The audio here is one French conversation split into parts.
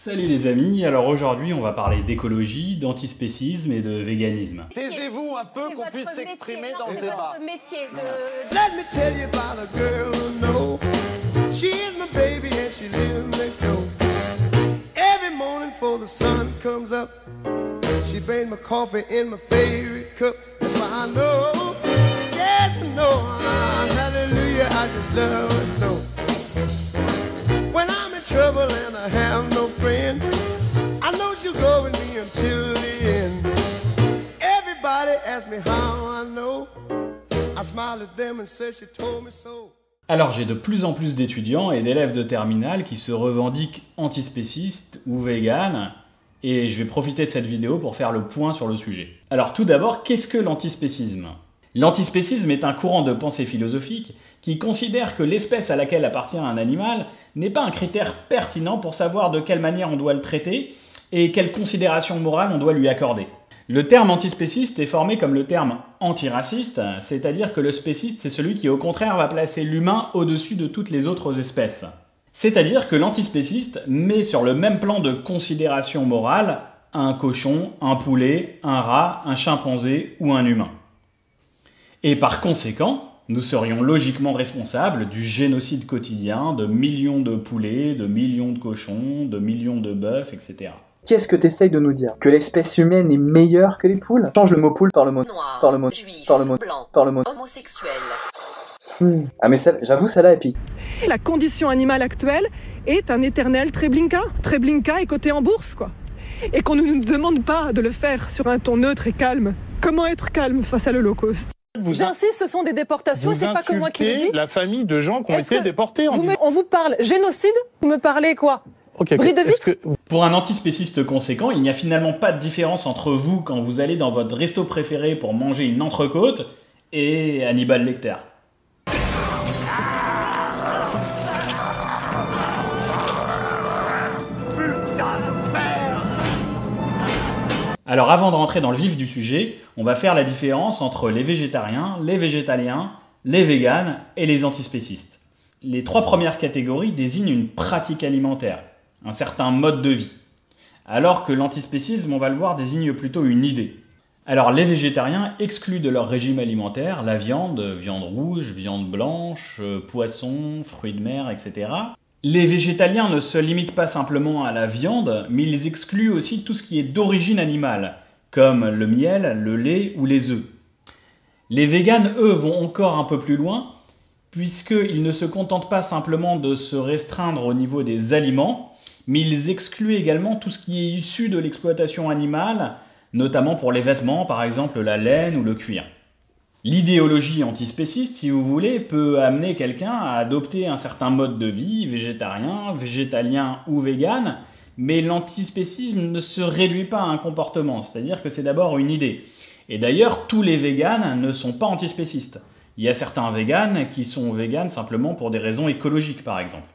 Salut les amis, alors aujourd'hui on va parler d'écologie, d'antispécisme et de véganisme. Taisez-vous un peu qu'on puisse s'exprimer dans ce débat. Let me tell you about a girl who knows. She is my baby and she lives next door. Every morning before the sun comes up, she brings my coffee in my favorite cup. That's why I know, yes I know, hallelujah, I just love her so. When I'm in trouble and I have no friend, I know she'll go with me until the end. Everybody asks me how I know. I smile at them and say she told me so. Alors j'ai de plus en plus d'étudiants et d'élèves de terminale qui se revendiquent antispécistes ou véganes, et je vais profiter de cette vidéo pour faire le point sur le sujet. Alors tout d'abord, qu'est-ce que l'antispécisme ? L'antispécisme est un courant de pensée philosophique qui considère que l'espèce à laquelle appartient un animal n'est pas un critère pertinent pour savoir de quelle manière on doit le traiter et quelle considération morale on doit lui accorder. Le terme antispéciste est formé comme le terme antiraciste, c'est-à-dire que le spéciste c'est celui qui au contraire va placer l'humain au-dessus de toutes les autres espèces. C'est-à-dire que l'antispéciste met sur le même plan de considération morale un cochon, un poulet, un rat, un chimpanzé ou un humain. Et par conséquent, nous serions logiquement responsables du génocide quotidien de millions de poulets, de millions de cochons, de millions de bœufs, etc. Qu'est-ce que tu essayes de nous dire? Que l'espèce humaine est meilleure que les poules? Change le mot poule par le mot noir, par le mot juif, par le mot blanc, par le mot homosexuel. Ah mais j'avoue celle-là est pique. La condition animale actuelle est un éternel Treblinka. Treblinka est coté en bourse, quoi. Et qu'on ne nous demande pas de le faire sur un ton neutre et calme. Comment être calme face à l'Holocauste? J'insiste, ce sont des déportations, c'est pas que moi qui le dis. La famille de gens qui ont été déportés. On vous parle génocide, vous me parlez quoi? Bris de vitre. Pour un antispéciste conséquent, il n'y a finalement pas de différence entre vous quand vous allez dans votre resto préféré pour manger une entrecôte et Hannibal Lecter. Alors avant de rentrer dans le vif du sujet, on va faire la différence entre les végétariens, les végétaliens, les véganes et les antispécistes. Les trois premières catégories désignent une pratique alimentaire, un certain mode de vie, alors que l'antispécisme, on va le voir, désigne plutôt une idée. Alors les végétariens excluent de leur régime alimentaire la viande, viande rouge, viande blanche, poisson, fruits de mer, etc. Les végétaliens ne se limitent pas simplement à la viande, mais ils excluent aussi tout ce qui est d'origine animale, comme le miel, le lait ou les œufs. Les véganes, eux, vont encore un peu plus loin, puisqu'ils ne se contentent pas simplement de se restreindre au niveau des aliments, mais ils excluent également tout ce qui est issu de l'exploitation animale, notamment pour les vêtements, par exemple la laine ou le cuir. L'idéologie antispéciste, si vous voulez, peut amener quelqu'un à adopter un certain mode de vie, végétarien, végétalien ou vegan, mais l'antispécisme ne se réduit pas à un comportement, c'est-à-dire que c'est d'abord une idée. Et d'ailleurs, tous les véganes ne sont pas antispécistes. Il y a certains véganes qui sont véganes simplement pour des raisons écologiques, par exemple.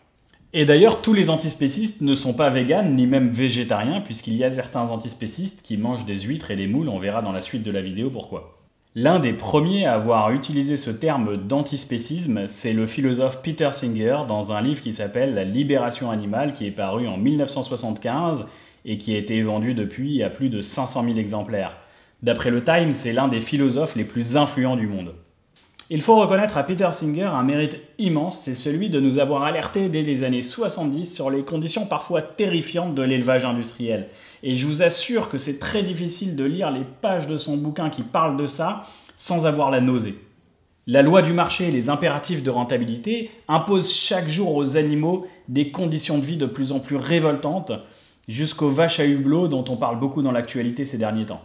Et d'ailleurs, tous les antispécistes ne sont pas véganes, ni même végétariens, puisqu'il y a certains antispécistes qui mangent des huîtres et des moules, on verra dans la suite de la vidéo pourquoi. L'un des premiers à avoir utilisé ce terme d'antispécisme, c'est le philosophe Peter Singer dans un livre qui s'appelle « La libération animale » qui est paru en 1975 et qui a été vendu depuis à plus de 500 000 exemplaires. D'après le Time, c'est l'un des philosophes les plus influents du monde. Il faut reconnaître à Peter Singer un mérite immense, c'est celui de nous avoir alertés dès les années 70 sur les conditions parfois terrifiantes de l'élevage industriel. Et je vous assure que c'est très difficile de lire les pages de son bouquin qui parlent de ça sans avoir la nausée. La loi du marché et les impératifs de rentabilité imposent chaque jour aux animaux des conditions de vie de plus en plus révoltantes, jusqu'aux vaches à hublot dont on parle beaucoup dans l'actualité ces derniers temps.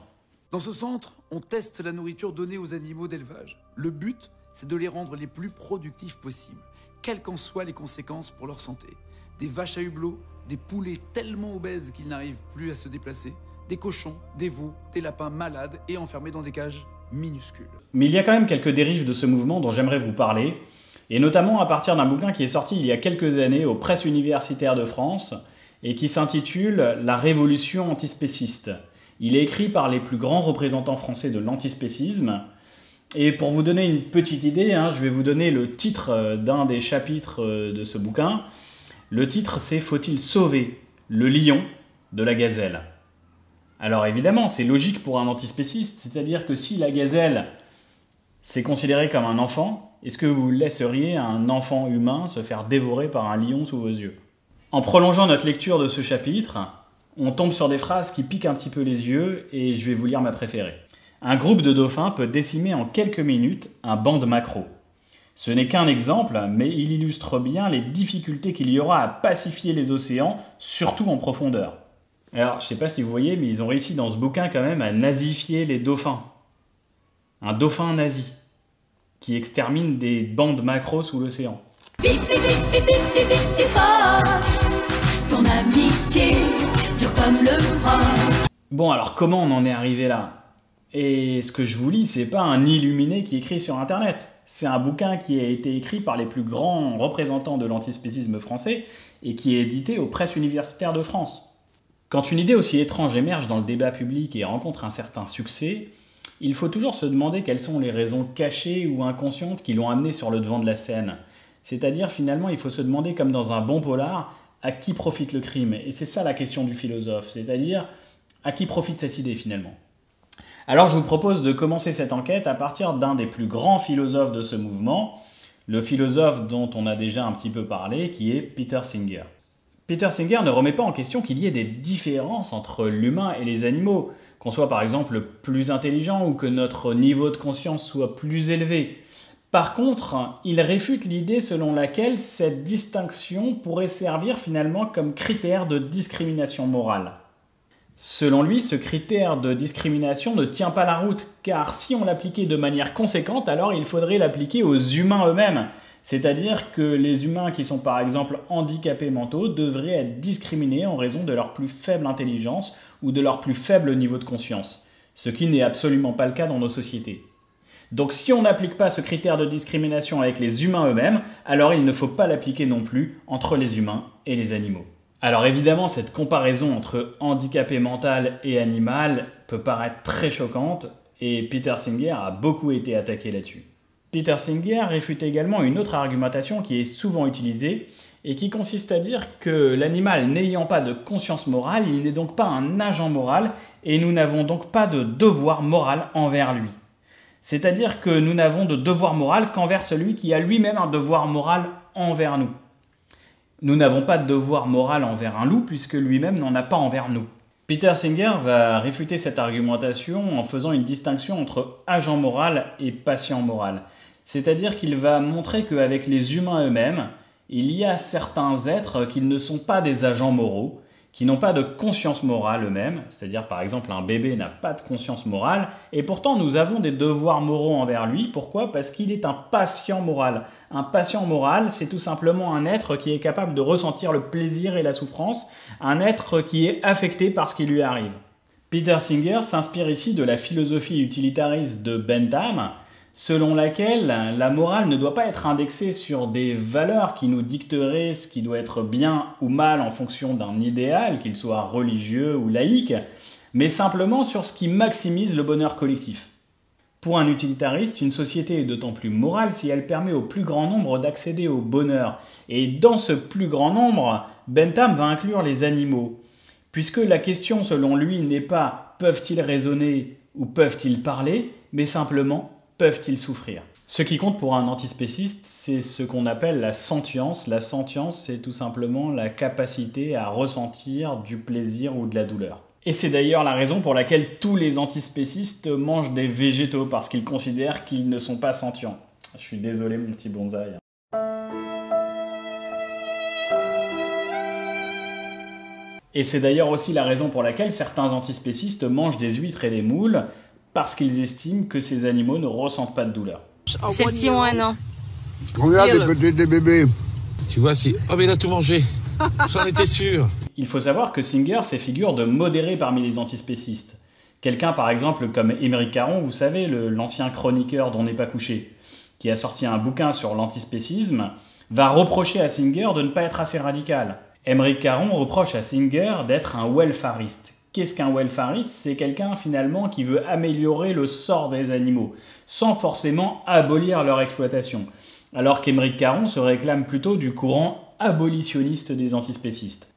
Dans ce centre, on teste la nourriture donnée aux animaux d'élevage. Le but, c'est de les rendre les plus productifs possibles, quelles qu'en soient les conséquences pour leur santé. Des vaches à hublot, des poulets tellement obèses qu'ils n'arrivent plus à se déplacer, des cochons, des veaux, des lapins malades et enfermés dans des cages minuscules. Mais il y a quand même quelques dérives de ce mouvement dont j'aimerais vous parler, et notamment à partir d'un bouquin qui est sorti il y a quelques années aux Presses universitaires de France et qui s'intitule « La révolution antispéciste ». Il est écrit par les plus grands représentants français de l'antispécisme. Et pour vous donner une petite idée, je vais vous donner le titre d'un des chapitres de ce bouquin. Le titre, c'est « Faut-il sauver le lion de la gazelle. Alors évidemment, c'est logique pour un antispéciste, c'est-à-dire que si la gazelle c'est considéré comme un enfant, est-ce que vous laisseriez un enfant humain se faire dévorer par un lion sous vos yeux? En prolongeant notre lecture de ce chapitre, on tombe sur des phrases qui piquent un petit peu les yeux et je vais vous lire ma préférée. Un groupe de dauphins peut décimer en quelques minutes un banc de maquereaux. Ce n'est qu'un exemple, mais il illustre bien les difficultés qu'il y aura à pacifier les océans, surtout en profondeur. Alors, je ne sais pas si vous voyez, mais ils ont réussi dans ce bouquin quand même à nazifier les dauphins. Un dauphin nazi qui extermine des bancs de maquereaux sous l'océan. Bip, bip, bip, bip, bip, bip, bip, fort. Ton amitié dure comme le bras. Bon, alors comment on en est arrivé là? Et ce que je vous lis, c'est pas un illuminé qui écrit sur Internet. C'est un bouquin qui a été écrit par les plus grands représentants de l'antispécisme français et qui est édité aux presses universitaires de France. Quand une idée aussi étrange émerge dans le débat public et rencontre un certain succès, il faut toujours se demander quelles sont les raisons cachées ou inconscientes qui l'ont amené sur le devant de la scène. C'est-à-dire, finalement, il faut se demander, comme dans un bon polar, à qui profite le crime. Et c'est ça la question du philosophe, c'est-à-dire, à qui profite cette idée, finalement. Alors, je vous propose de commencer cette enquête à partir d'un des plus grands philosophes de ce mouvement, le philosophe dont on a déjà un petit peu parlé, qui est Peter Singer. Peter Singer ne remet pas en question qu'il y ait des différences entre l'humain et les animaux, qu'on soit par exemple plus intelligent ou que notre niveau de conscience soit plus élevé. Par contre, il réfute l'idée selon laquelle cette distinction pourrait servir finalement comme critère de discrimination morale. Selon lui, ce critère de discrimination ne tient pas la route, car si on l'appliquait de manière conséquente, alors il faudrait l'appliquer aux humains eux-mêmes. C'est-à-dire que les humains qui sont par exemple handicapés mentaux devraient être discriminés en raison de leur plus faible intelligence ou de leur plus faible niveau de conscience, ce qui n'est absolument pas le cas dans nos sociétés. Donc si on n'applique pas ce critère de discrimination avec les humains eux-mêmes, alors il ne faut pas l'appliquer non plus entre les humains et les animaux. Alors évidemment, cette comparaison entre handicapé mental et animal peut paraître très choquante, et Peter Singer a beaucoup été attaqué là-dessus. Peter Singer réfute également une autre argumentation qui est souvent utilisée et qui consiste à dire que l'animal n'ayant pas de conscience morale, il n'est donc pas un agent moral et nous n'avons donc pas de devoir moral envers lui. C'est-à-dire que nous n'avons de devoir moral qu'envers celui qui a lui-même un devoir moral envers nous. Nous n'avons pas de devoir moral envers un loup puisque lui-même n'en a pas envers nous. Peter Singer va réfuter cette argumentation en faisant une distinction entre agent moral et patient moral. C'est-à-dire qu'il va montrer qu'avec les humains eux-mêmes, il y a certains êtres qui ne sont pas des agents moraux, qui n'ont pas de conscience morale eux-mêmes, c'est-à-dire par exemple un bébé n'a pas de conscience morale, et pourtant nous avons des devoirs moraux envers lui. Pourquoi? Parce qu'il est un patient moral. Un patient moral, c'est tout simplement un être qui est capable de ressentir le plaisir et la souffrance, un être qui est affecté par ce qui lui arrive. Peter Singer s'inspire ici de la philosophie utilitariste de Bentham, selon laquelle la morale ne doit pas être indexée sur des valeurs qui nous dicteraient ce qui doit être bien ou mal en fonction d'un idéal, qu'il soit religieux ou laïque, mais simplement sur ce qui maximise le bonheur collectif. Pour un utilitariste, une société est d'autant plus morale si elle permet au plus grand nombre d'accéder au bonheur. Et dans ce plus grand nombre, Bentham va inclure les animaux, puisque la question selon lui n'est pas « peuvent-ils raisonner » ou « peuvent-ils parler », mais simplement peuvent-ils souffrir? Ce qui compte pour un antispéciste, c'est ce qu'on appelle la sentience. La sentience, c'est tout simplement la capacité à ressentir du plaisir ou de la douleur. Et c'est d'ailleurs la raison pour laquelle tous les antispécistes mangent des végétaux, parce qu'ils considèrent qu'ils ne sont pas sentients. Je suis désolé, mon petit bonsaï. Et c'est d'ailleurs aussi la raison pour laquelle certains antispécistes mangent des huîtres et des moules, parce qu'ils estiment que ces animaux ne ressentent pas de douleur. Celles-ci ont 1 an. Regarde des bébés. Tu vois, si... Oh, mais il a tout mangé. J'en étais sûr. Il faut savoir que Singer fait figure de modéré parmi les antispécistes. Quelqu'un, par exemple, comme Émeric Caron, vous savez, l'ancien chroniqueur d'On n'est pas couché, qui a sorti un bouquin sur l'antispécisme, va reprocher à Singer de ne pas être assez radical. Émeric Caron reproche à Singer d'être un welfariste. Qu'est-ce qu'un welfariste? C'est quelqu'un finalement qui veut améliorer le sort des animaux, sans forcément abolir leur exploitation. Alors qu'Émeric Caron se réclame plutôt du courant abolitionniste des antispécistes.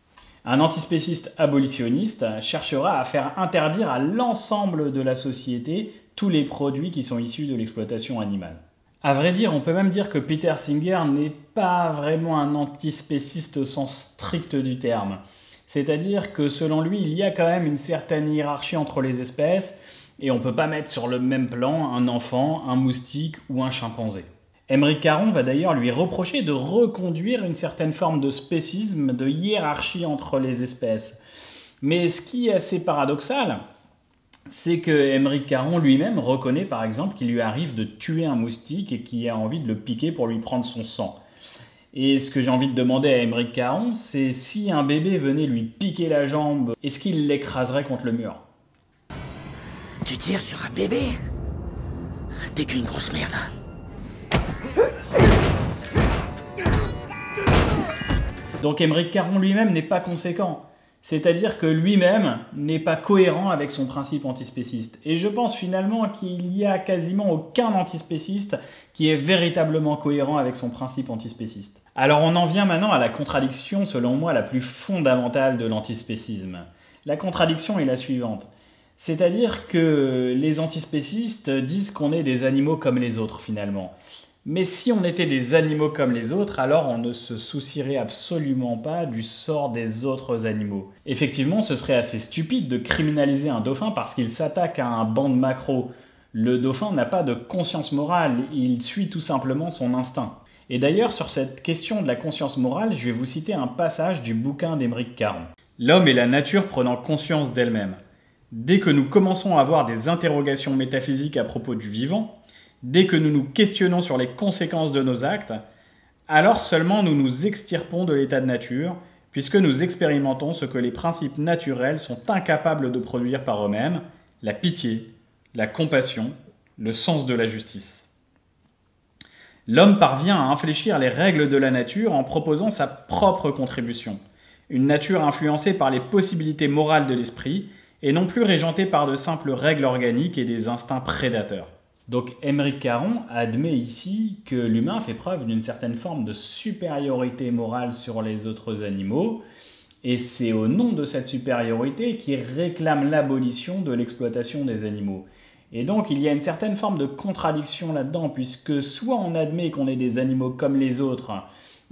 Un antispéciste abolitionniste cherchera à faire interdire à l'ensemble de la société tous les produits qui sont issus de l'exploitation animale. À vrai dire, on peut même dire que Peter Singer n'est pas vraiment un antispéciste au sens strict du terme. C'est-à-dire que selon lui, il y a quand même une certaine hiérarchie entre les espèces et on ne peut pas mettre sur le même plan un enfant, un moustique ou un chimpanzé. Émeric Caron va d'ailleurs lui reprocher de reconduire une certaine forme de spécisme, de hiérarchie entre les espèces. Mais ce qui est assez paradoxal, c'est que Émeric Caron lui-même reconnaît par exemple qu'il lui arrive de tuer un moustique et qu'il a envie de le piquer pour lui prendre son sang. Et ce que j'ai envie de demander à Émeric Caron, c'est si un bébé venait lui piquer la jambe, est-ce qu'il l'écraserait contre le mur? Tu tires sur un bébé? T'es qu'une grosse merde. Donc Émeric Caron lui-même n'est pas conséquent. C'est-à-dire que lui-même n'est pas cohérent avec son principe antispéciste. Et je pense finalement qu'il n'y a quasiment aucun antispéciste qui est véritablement cohérent avec son principe antispéciste. Alors on en vient maintenant à la contradiction, selon moi, la plus fondamentale de l'antispécisme. La contradiction est la suivante. C'est-à-dire que les antispécistes disent qu'on est des animaux comme les autres finalement. Mais si on était des animaux comme les autres, alors on ne se soucierait absolument pas du sort des autres animaux. Effectivement, ce serait assez stupide de criminaliser un dauphin parce qu'il s'attaque à un banc de maquereaux. Le dauphin n'a pas de conscience morale, il suit tout simplement son instinct. Et d'ailleurs, sur cette question de la conscience morale, je vais vous citer un passage du bouquin d'Émeric Caron. L'homme et la nature prenant conscience d'elle-même. Dès que nous commençons à avoir des interrogations métaphysiques à propos du vivant, dès que nous nous questionnons sur les conséquences de nos actes, alors seulement nous nous extirpons de l'état de nature, puisque nous expérimentons ce que les principes naturels sont incapables de produire par eux-mêmes, la pitié, la compassion, le sens de la justice. L'homme parvient à infléchir les règles de la nature en proposant sa propre contribution, une nature influencée par les possibilités morales de l'esprit, et non plus régentée par de simples règles organiques et des instincts prédateurs. Donc Émeric Caron admet ici que l'humain fait preuve d'une certaine forme de supériorité morale sur les autres animaux, et c'est au nom de cette supériorité qu'il réclame l'abolition de l'exploitation des animaux. Et donc il y a une certaine forme de contradiction là-dedans, puisque soit on admet qu'on est des animaux comme les autres,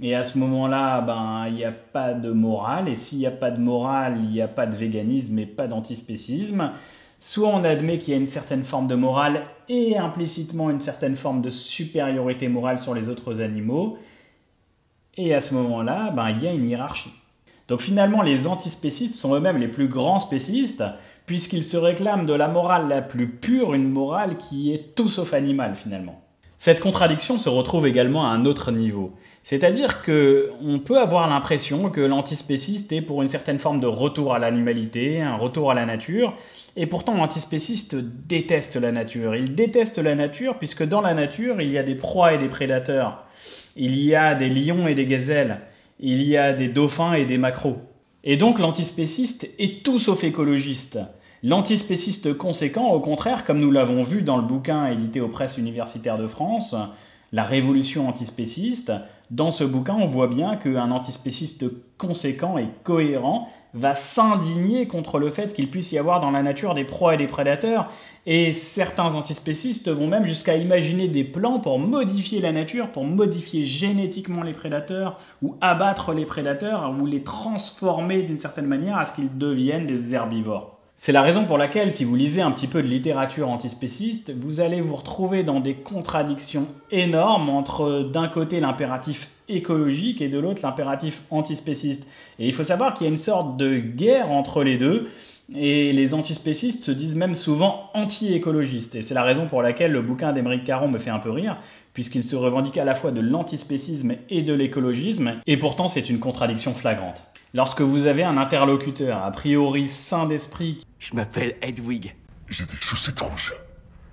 et à ce moment-là, il n'y a pas de morale, et s'il n'y a pas de morale, il n'y a pas de véganisme et pas d'antispécisme. Soit on admet qu'il y a une certaine forme de morale et implicitement une certaine forme de supériorité morale sur les autres animaux, et à ce moment-là, il y a une hiérarchie. Donc finalement, les antispécistes sont eux-mêmes les plus grands spécistes, puisqu'ils se réclament de la morale la plus pure, une morale qui est tout sauf animale finalement. Cette contradiction se retrouve également à un autre niveau. C'est-à-dire qu'on peut avoir l'impression que l'antispéciste est pour une certaine forme de retour à l'animalité, un retour à la nature, et pourtant l'antispéciste déteste la nature. Il déteste la nature puisque dans la nature, il y a des proies et des prédateurs. Il y a des lions et des gazelles. Il y a des dauphins et des maquereaux. Et donc l'antispéciste est tout sauf écologiste. L'antispéciste conséquent, au contraire, comme nous l'avons vu dans le bouquin édité aux Presses universitaires de France, La révolution antispéciste, dans ce bouquin, on voit bien qu'un antispéciste conséquent et cohérent va s'indigner contre le fait qu'il puisse y avoir dans la nature des proies et des prédateurs, et certains antispécistes vont même jusqu'à imaginer des plans pour modifier la nature, pour modifier génétiquement les prédateurs, ou abattre les prédateurs, ou les transformer d'une certaine manière à ce qu'ils deviennent des herbivores. C'est la raison pour laquelle, si vous lisez un petit peu de littérature antispéciste, vous allez vous retrouver dans des contradictions énormes entre d'un côté l'impératif écologique et de l'autre l'impératif antispéciste. Et il faut savoir qu'il y a une sorte de guerre entre les deux, et les antispécistes se disent même souvent anti-écologistes. Et c'est la raison pour laquelle le bouquin d'Émeric Caron me fait un peu rire, puisqu'il se revendique à la fois de l'antispécisme et de l'écologisme, et pourtant c'est une contradiction flagrante. Lorsque vous avez un interlocuteur a priori sain d'esprit, je m'appelle Hedwig, j'ai des chaussettes rouges,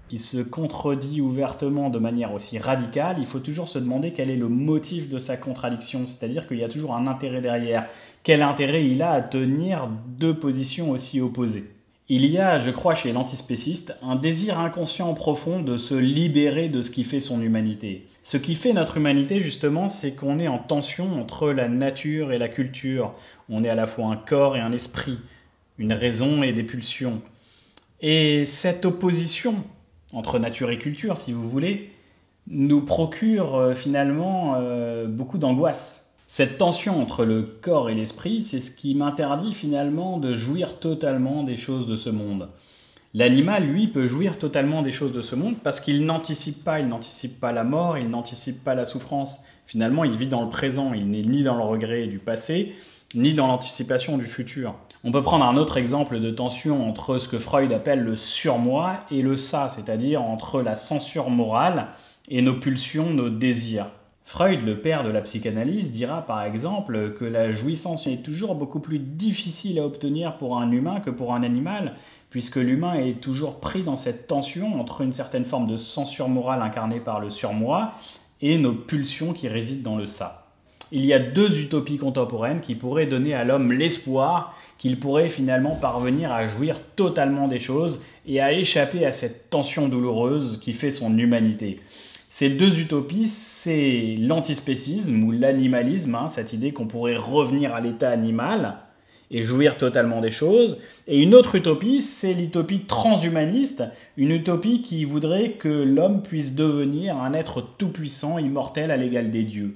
qui se contredit ouvertement de manière aussi radicale, il faut toujours se demander quel est le motif de sa contradiction, c'est-à-dire qu'il y a toujours un intérêt derrière. Quel intérêt il a à tenir deux positions aussi opposées? Il y a, je crois, chez l'antispéciste, un désir inconscient profond de se libérer de ce qui fait son humanité. Ce qui fait notre humanité, justement, c'est qu'on est en tension entre la nature et la culture. On est à la fois un corps et un esprit, une raison et des pulsions. Et cette opposition entre nature et culture, si vous voulez, nous procure finalement beaucoup d'angoisse. Cette tension entre le corps et l'esprit, c'est ce qui m'interdit finalement de jouir totalement des choses de ce monde. L'animal, lui, peut jouir totalement des choses de ce monde parce qu'il n'anticipe pas la mort, il n'anticipe pas la souffrance. Finalement, il vit dans le présent, il n'est ni dans le regret du passé, ni dans l'anticipation du futur. On peut prendre un autre exemple de tension entre ce que Freud appelle le surmoi et le ça, c'est-à-dire entre la censure morale et nos pulsions, nos désirs. Freud, le père de la psychanalyse, dira par exemple que la jouissance est toujours beaucoup plus difficile à obtenir pour un humain que pour un animal, puisque l'humain est toujours pris dans cette tension entre une certaine forme de censure morale incarnée par le surmoi et nos pulsions qui résident dans le ça. Il y a deux utopies contemporaines qui pourraient donner à l'homme l'espoir qu'il pourrait finalement parvenir à jouir totalement des choses et à échapper à cette tension douloureuse qui fait son humanité. Ces deux utopies, c'est l'antispécisme ou l'animalisme, cette idée qu'on pourrait revenir à l'état animal et jouir totalement des choses. Et une autre utopie, c'est l'utopie transhumaniste, une utopie qui voudrait que l'homme puisse devenir un être tout-puissant, immortel à l'égal des dieux.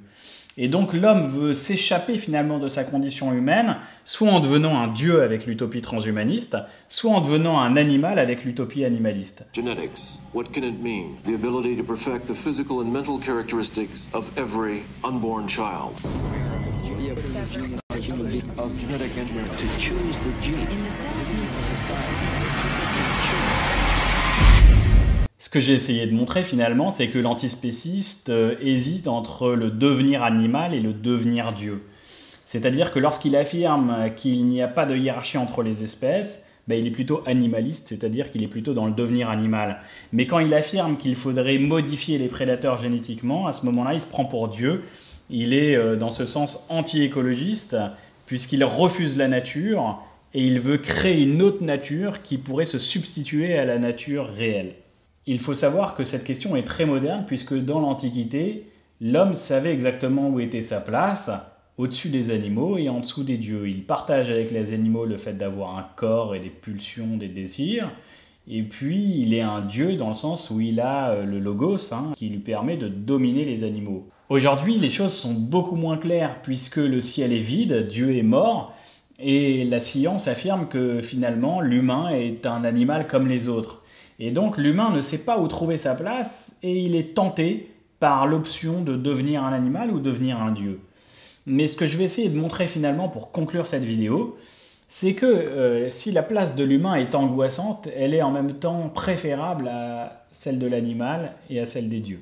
Et donc l'homme veut s'échapper finalement de sa condition humaine, soit en devenant un dieu avec l'utopie transhumaniste, soit en devenant un animal avec l'utopie animaliste. Genetics, what can it mean? The ability to perfect the physical and mental characteristics of every unborn child. Of genetic engineering to choose the genes. Ce que j'ai essayé de montrer finalement, c'est que l'antispéciste hésite entre le devenir animal et le devenir Dieu. C'est-à-dire que lorsqu'il affirme qu'il n'y a pas de hiérarchie entre les espèces, il est plutôt animaliste, c'est-à-dire qu'il est plutôt dans le devenir animal. Mais quand il affirme qu'il faudrait modifier les prédateurs génétiquement, à ce moment-là, il se prend pour Dieu. Il est dans ce sens anti-écologiste, puisqu'il refuse la nature et il veut créer une autre nature qui pourrait se substituer à la nature réelle. Il faut savoir que cette question est très moderne puisque dans l'Antiquité, l'homme savait exactement où était sa place, au-dessus des animaux et en dessous des dieux. Il partage avec les animaux le fait d'avoir un corps et des pulsions, des désirs. Et puis, il est un dieu dans le sens où il a le logos qui lui permet de dominer les animaux. Aujourd'hui, les choses sont beaucoup moins claires puisque le ciel est vide, Dieu est mort, et la science affirme que finalement, l'humain est un animal comme les autres. Et donc l'humain ne sait pas où trouver sa place et il est tenté par l'option de devenir un animal ou devenir un dieu. Mais ce que je vais essayer de montrer finalement pour conclure cette vidéo, c'est que si la place de l'humain est angoissante, elle est en même temps préférable à celle de l'animal et à celle des dieux.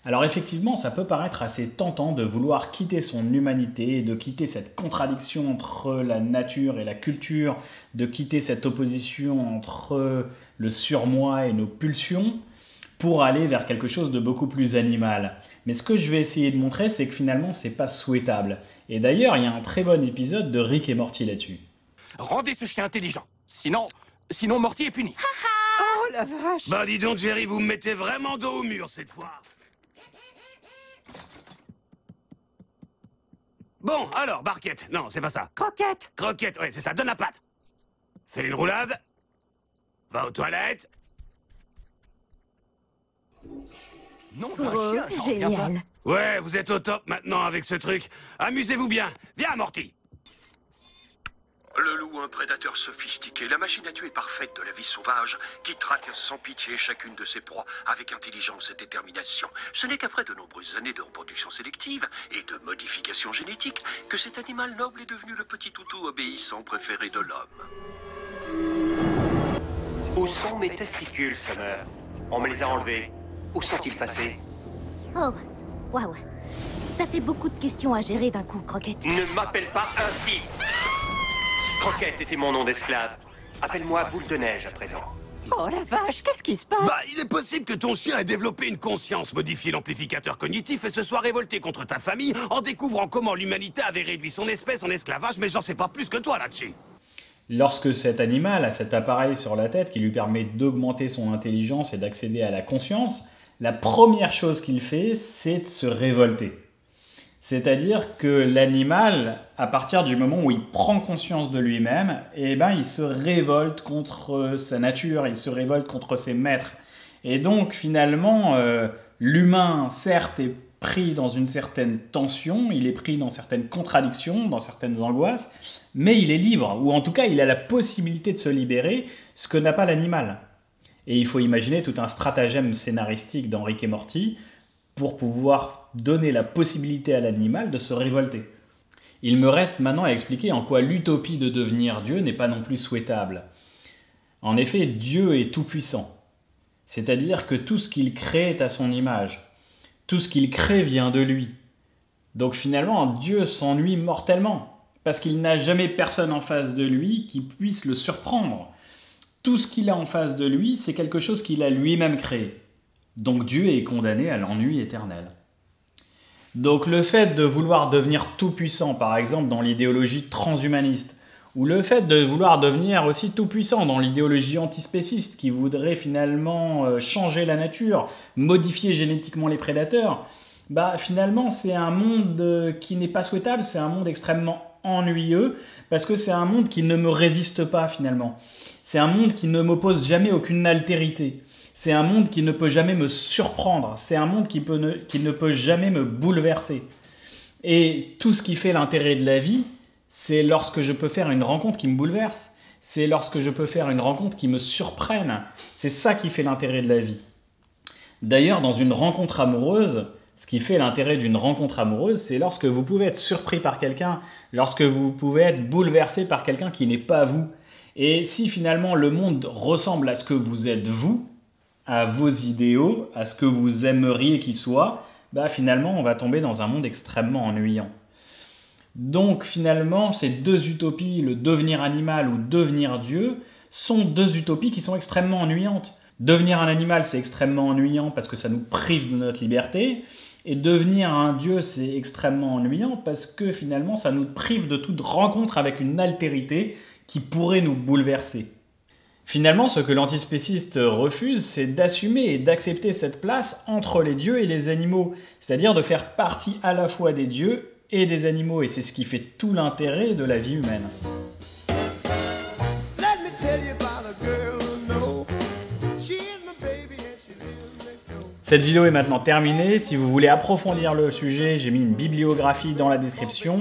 Alors effectivement, ça peut paraître assez tentant de vouloir quitter son humanité, de quitter cette contradiction entre la nature et la culture, de quitter cette opposition entre le surmoi et nos pulsions, pour aller vers quelque chose de beaucoup plus animal. Mais ce que je vais essayer de montrer, c'est que finalement, c'est pas souhaitable. Et d'ailleurs, il y a un très bon épisode de Rick et Morty là-dessus. Rendez ce chien intelligent, sinon Morty est puni. Oh la vache! Bah dis donc Jerry, vous me mettez vraiment dos au mur cette fois. Bon, alors, barquette. Non, c'est pas ça. Croquette. Croquette, ouais, c'est ça. Donne la patte. Fais une roulade. Va aux toilettes. Non, Oh, génial. Ouais, vous êtes au top maintenant avec ce truc. Amusez-vous bien. Viens, Morty. Le loup, un prédateur sophistiqué, la machine à tuer parfaite de la vie sauvage, qui traque sans pitié chacune de ses proies avec intelligence et détermination. Ce n'est qu'après de nombreuses années de reproduction sélective et de modification génétique que cet animal noble est devenu le petit toutou obéissant préféré de l'homme. Où sont mes testicules, Summer? On me les a enlevés. Où sont-ils passés? Oh, waouh. Ça fait beaucoup de questions à gérer d'un coup, Croquette. Ne m'appelle pas ainsi! Croquette était mon nom d'esclave. Appelle-moi Boule de Neige à présent. Oh la vache, qu'est-ce qui se passe? Bah, il est possible que ton chien ait développé une conscience, modifié l'amplificateur cognitif et se soit révolté contre ta famille en découvrant comment l'humanité avait réduit son espèce en esclavage, mais j'en sais pas plus que toi là-dessus. Lorsque cet animal a cet appareil sur la tête qui lui permet d'augmenter son intelligence et d'accéder à la conscience, la première chose qu'il fait, c'est de se révolter. C'est-à-dire que l'animal, à partir du moment où il prend conscience de lui-même, eh ben, il se révolte contre sa nature, il se révolte contre ses maîtres. Et donc finalement, l'humain, certes, est pris dans une certaine tension, il est pris dans certaines contradictions, dans certaines angoisses, mais il est libre, ou en tout cas il a la possibilité de se libérer, ce que n'a pas l'animal. Et il faut imaginer tout un stratagème scénaristique dans Rick et Morty pour pouvoir donner la possibilité à l'animal de se révolter. Il me reste maintenant à expliquer en quoi l'utopie de devenir Dieu n'est pas non plus souhaitable. En effet, Dieu est tout-puissant. C'est-à-dire que tout ce qu'il crée est à son image. Tout ce qu'il crée vient de lui. Donc finalement, Dieu s'ennuie mortellement, parce qu'il n'a jamais personne en face de lui qui puisse le surprendre. Tout ce qu'il a en face de lui, c'est quelque chose qu'il a lui-même créé. Donc Dieu est condamné à l'ennui éternel. Donc le fait de vouloir devenir tout-puissant, par exemple dans l'idéologie transhumaniste, ou le fait de vouloir devenir aussi tout-puissant dans l'idéologie antispéciste qui voudrait finalement changer la nature, modifier génétiquement les prédateurs, bah finalement c'est un monde qui n'est pas souhaitable, c'est un monde extrêmement ennuyeux, parce que c'est un monde qui ne me résiste pas finalement. C'est un monde qui ne m'oppose jamais aucune altérité. C'est un monde qui ne peut jamais me surprendre. C'est un monde qui ne peut jamais me bouleverser. Et tout ce qui fait l'intérêt de la vie, c'est lorsque je peux faire une rencontre qui me bouleverse. C'est lorsque je peux faire une rencontre qui me surprenne. C'est ça qui fait l'intérêt de la vie. D'ailleurs, dans une rencontre amoureuse, ce qui fait l'intérêt d'une rencontre amoureuse, c'est lorsque vous pouvez être surpris par quelqu'un, lorsque vous pouvez être bouleversé par quelqu'un qui n'est pas vous. Et si finalement le monde ressemble à ce que vous êtes vous, à vos idéaux, à ce que vous aimeriez qu'il soit, bah finalement on va tomber dans un monde extrêmement ennuyant. Donc finalement ces deux utopies, le devenir animal ou devenir Dieu, sont deux utopies qui sont extrêmement ennuyantes. Devenir un animal c'est extrêmement ennuyant parce que ça nous prive de notre liberté, et devenir un Dieu c'est extrêmement ennuyant parce que finalement ça nous prive de toute rencontre avec une altérité qui pourrait nous bouleverser. Finalement, ce que l'antispéciste refuse, c'est d'assumer et d'accepter cette place entre les dieux et les animaux, c'est-à-dire de faire partie à la fois des dieux et des animaux, et c'est ce qui fait tout l'intérêt de la vie humaine. Cette vidéo est maintenant terminée. Si vous voulez approfondir le sujet, j'ai mis une bibliographie dans la description.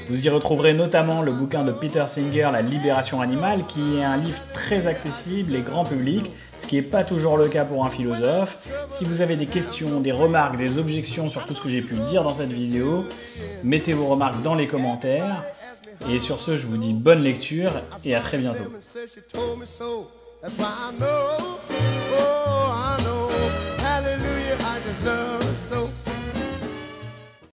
Vous y retrouverez notamment le bouquin de Peter Singer, La libération animale, qui est un livre très accessible et grand public, ce qui n'est pas toujours le cas pour un philosophe. Si vous avez des questions, des remarques, des objections sur tout ce que j'ai pu dire dans cette vidéo, mettez vos remarques dans les commentaires. Et sur ce, je vous dis bonne lecture et à très bientôt.